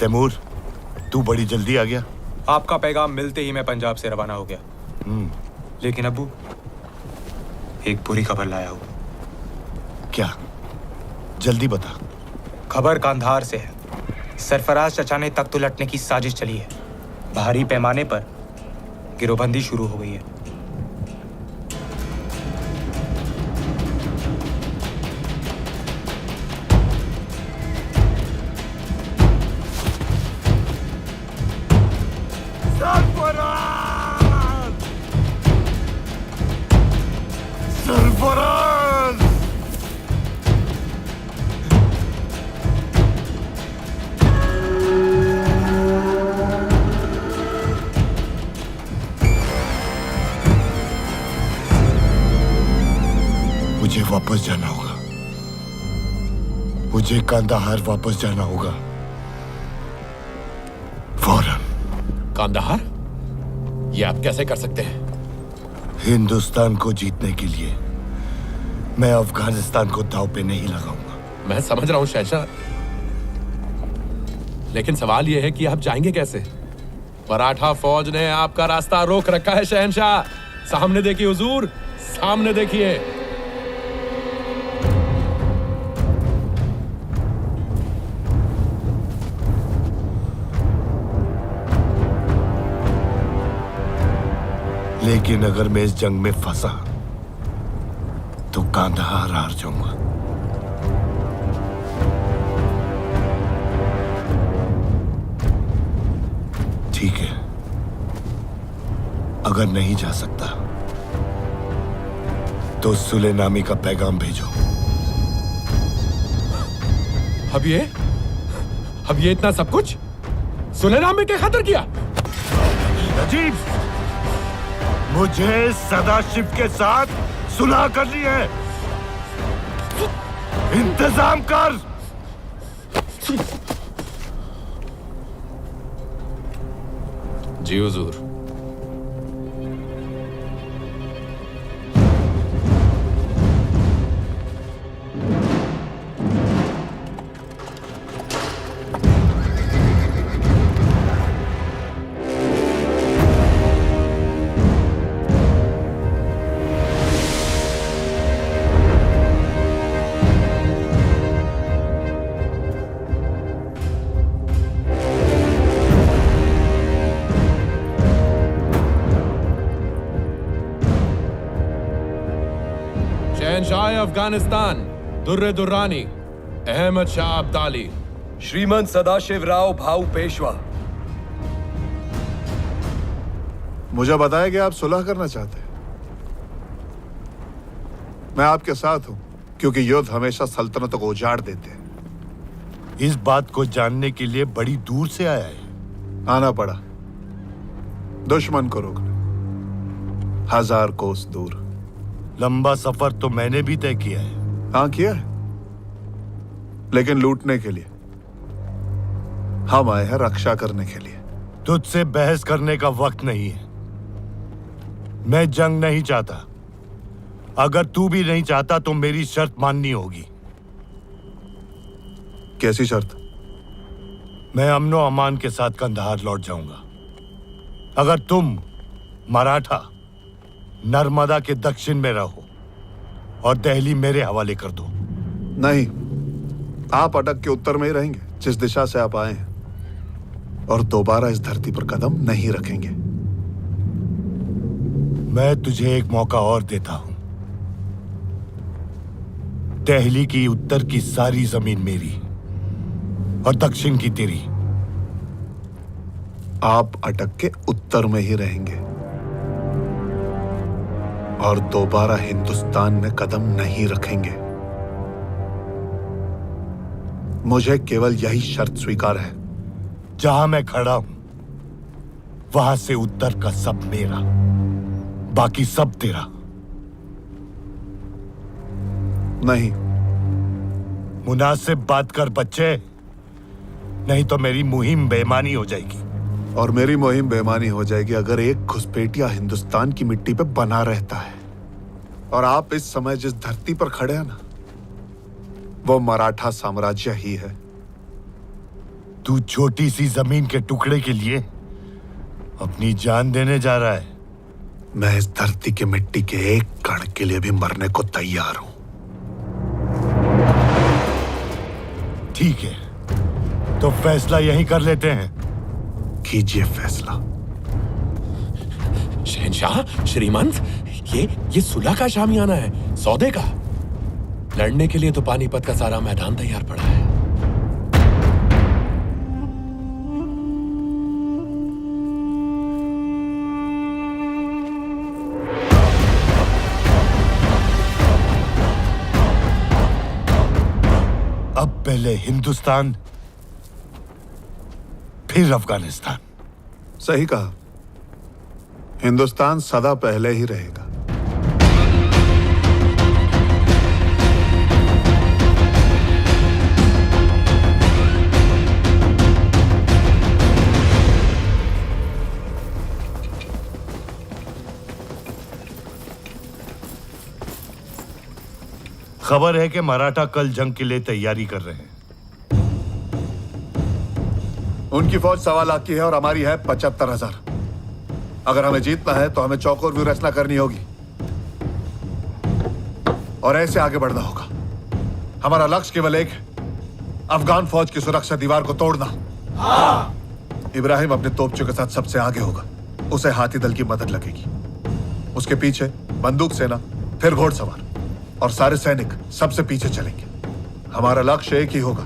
तैमूर, तू बड़ी जल्दी आ गया। आपका पैगाम मिलते ही मैं पंजाब से रवाना हो गया। लेकिन अब्बू, एक बुरी खबर लाया हूँ। क्या? जल्दी बता। खबर कांधार से है। सरफराज चचा ने तख्त उलटने की साजिश चली है। भारी पैमाने पर गिरोहबंदी शुरू हो गई है। सरफराज! मुझे वापस जाना होगा। मुझे कांदाहार वापस जाना होगा, फौरन। कांदाहार? ये आप कैसे कर सकते हैं? हिंदुस्तान को जीतने के लिए मैं अफगानिस्तान को दांव पे नहीं लगाऊंगा। मैं समझ रहा हूं शहंशाह, लेकिन सवाल यह है कि आप जाएंगे कैसे? मराठा फौज ने आपका रास्ता रोक रखा है शहंशाह। सामने देखिए हुजूर, सामने देखिए। लेकिन अगर मैं इस जंग में फंसा तो कांदाहार हार जाऊंगा। ठीक है, अगर नहीं जा सकता तो सुलेनामी का पैगाम भेजो। अब ये इतना सब कुछ सुलेनामी के खातिर किया? अजीब! मुझे सदाशिव के साथ सुलह करनी है। इंतजाम कर। जी हुजूर। शहंशाह अफगानिस्तान दुर्रे दुर्रानी अहमद शाह अब्दाली। श्रीमंत सदाशिव राव भाऊ पेशवा। मुझे बताया कि आप सुलह करना चाहते हैं। मैं आपके साथ हूं, क्योंकि युद्ध हमेशा सल्तनतों को उजाड़ देते हैं। इस बात को जानने के लिए बड़ी दूर से आया है। आना पड़ा दुश्मन को रोकने, 1000 कोस दूर। लंबा सफर तो मैंने भी तय किया है। हाँ किया है, लेकिन लूटने के लिए। हम आए हैं रक्षा करने के लिए। तुझसे बहस करने का वक्त नहीं है। मैं जंग नहीं चाहता। अगर तू भी नहीं चाहता तो मेरी शर्त माननी होगी। कैसी शर्त? मैं अमनो अमान के साथ कंधार लौट जाऊंगा अगर तुम मराठा नर्मदा के दक्षिण में रहो और दिल्ली मेरे हवाले कर दो। नहीं, आप अटक के उत्तर में ही रहेंगे, जिस दिशा से आप आए हैं, और दोबारा इस धरती पर कदम नहीं रखेंगे। मैं तुझे एक मौका और देता हूं। दिल्ली की उत्तर की सारी जमीन मेरी और दक्षिण की तेरी। आप अटक के उत्तर में ही रहेंगे और दोबारा हिंदुस्तान में कदम नहीं रखेंगे। मुझे केवल यही शर्त स्वीकार है। जहां मैं खड़ा हूं वहां से उत्तर का सब मेरा, बाकी सब तेरा। नहीं। मुनासिब बात कर बच्चे, नहीं तो मेरी मुहिम बेईमानी हो जाएगी। और मेरी मुहिम बेईमानी हो जाएगी अगर एक घुसपैठिया हिंदुस्तान की मिट्टी पे बना रहता है। और आप इस समय जिस धरती पर खड़े हैं ना, वो मराठा साम्राज्य ही है। तू छोटी सी जमीन के टुकड़े के लिए अपनी जान देने जा रहा है? मैं इस धरती की मिट्टी के एक कण के लिए भी मरने को तैयार हूं। ठीक है, तो फैसला यहीं कर लेते हैं। कीजिए फैसला। शहंशाह, श्रीमंत, ये सुलह का शामियाना है, सौदे का। लड़ने के लिए तो पानीपत का सारा मैदान तैयार पड़ा है। अब पहले हिंदुस्तान, फिर अफगानिस्तान। सही कहा। हिंदुस्तान सदा पहले ही रहेगा। खबर है कि मराठा कल जंग के लिए तैयारी कर रहे हैं। उनकी फौज 1.25 लाख की है और हमारी है 75,000। अगर हमें जीतना है तो हमें चौकोर व्यू रचना करनी होगी और ऐसे आगे बढ़ना होगा। हमारा लक्ष्य केवल एक है, अफगान फौज की सुरक्षा दीवार को तोड़ना। इब्राहिम अपने तोपचों के साथ सबसे आगे होगा। उसे हाथी दल की मदद लगेगी। उसके पीछे बंदूक सेना, फिर घोड़सवार और सारे सैनिक सबसे पीछे चलेंगे। हमारा लक्ष्य एक ही होगा,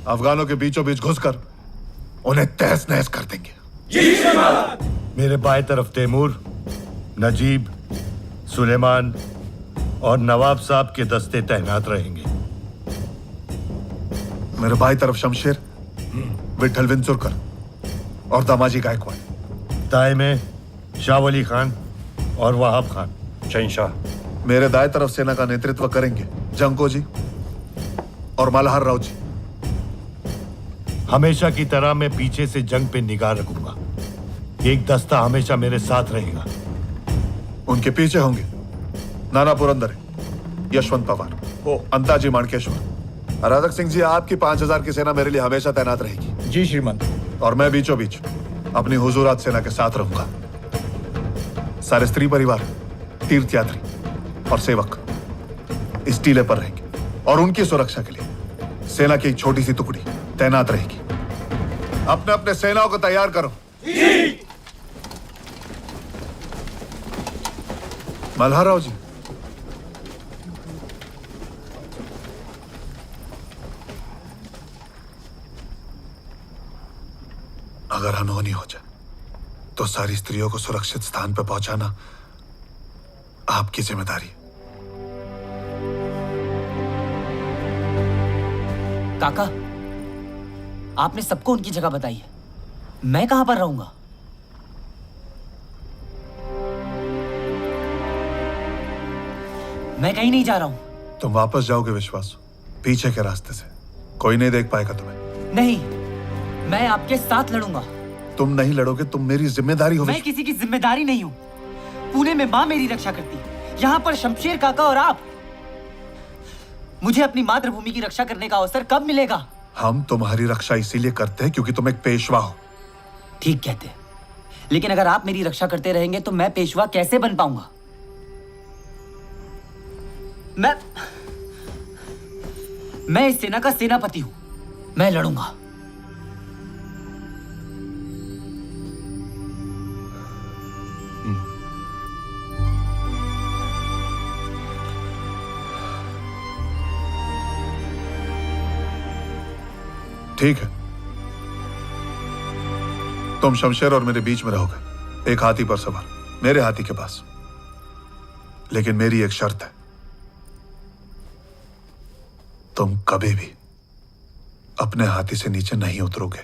अफगानों के बीचों बीच घुसकर उन्हें तहस नहस कर देंगे। मेरे बाएं तरफ तैमूर, नजीब, सुलेमान और नवाब साहब के दस्ते तैनात रहेंगे। मेरे बाई तरफ शमशेर, विठल विंचुरकर और दामाजी गायकवाड़। दाएं में शाह वली खान और वहाब खान। शहंशाह। मेरे दाएं तरफ सेना का नेतृत्व करेंगे जंको जी और मल्हार राव जी। हमेशा की तरह मैं पीछे से जंग पे निगाह रखूंगा। एक दस्ता हमेशा मेरे साथ रहेगा। उनके पीछे होंगे नाना पुरंदरे, यशवंत पवार, अंताजी माणकेश्वर। राधक सिंह जी, आपकी 5,000 की सेना मेरे लिए हमेशा तैनात रहेगी। जी श्रीमंत। और मैं बीचों बीच अपनी हुजूरात सेना के साथ रहूंगा। सारे स्त्री परिवार, तीर्थयात्री और सेवक इस टीले पर रहेंगे और उनकी सुरक्षा के लिए सेना की एक छोटी सी टुकड़ी तैनात रहेगी। अपने अपने सेनाओं को तैयार करो। मल्हार राव जी, अगर अनहोनी हो जाए तो सारी स्त्रियों को सुरक्षित स्थान पर पहुंचाना आपकी जिम्मेदारी है। काका, आपने सबको उनकी जगह बताई है, मैं कहां पर रहूंगा? मैं कहीं नहीं जा रहा हूं। तुम वापस जाओगे विश्वास, पीछे के रास्ते से। कोई नहीं देख पाएगा तुम्हें। नहीं, मैं आपके साथ लड़ूंगा। तुम नहीं लड़ोगे, तुम मेरी जिम्मेदारी हो। मैं किसी की जिम्मेदारी नहीं हूं। पुणे में मां मेरी रक्षा करती है, यहां पर शमशेर काका और आप। मुझे अपनी मातृभूमि की रक्षा करने का अवसर कब मिलेगा? हम तुम्हारी रक्षा इसीलिए करते हैं क्योंकि तुम एक पेशवा हो। ठीक कहते हैं, लेकिन अगर आप मेरी रक्षा करते रहेंगे तो मैं पेशवा कैसे बन पाऊंगा? मैं इस सेना का सेनापति हूं। मैं लड़ूंगा। ठीक है, तुम शमशेर और मेरे बीच में रहोगे, एक हाथी पर सवार, मेरे हाथी के पास। लेकिन मेरी एक शर्त है, तुम कभी भी अपने हाथी से नीचे नहीं उतरोगे।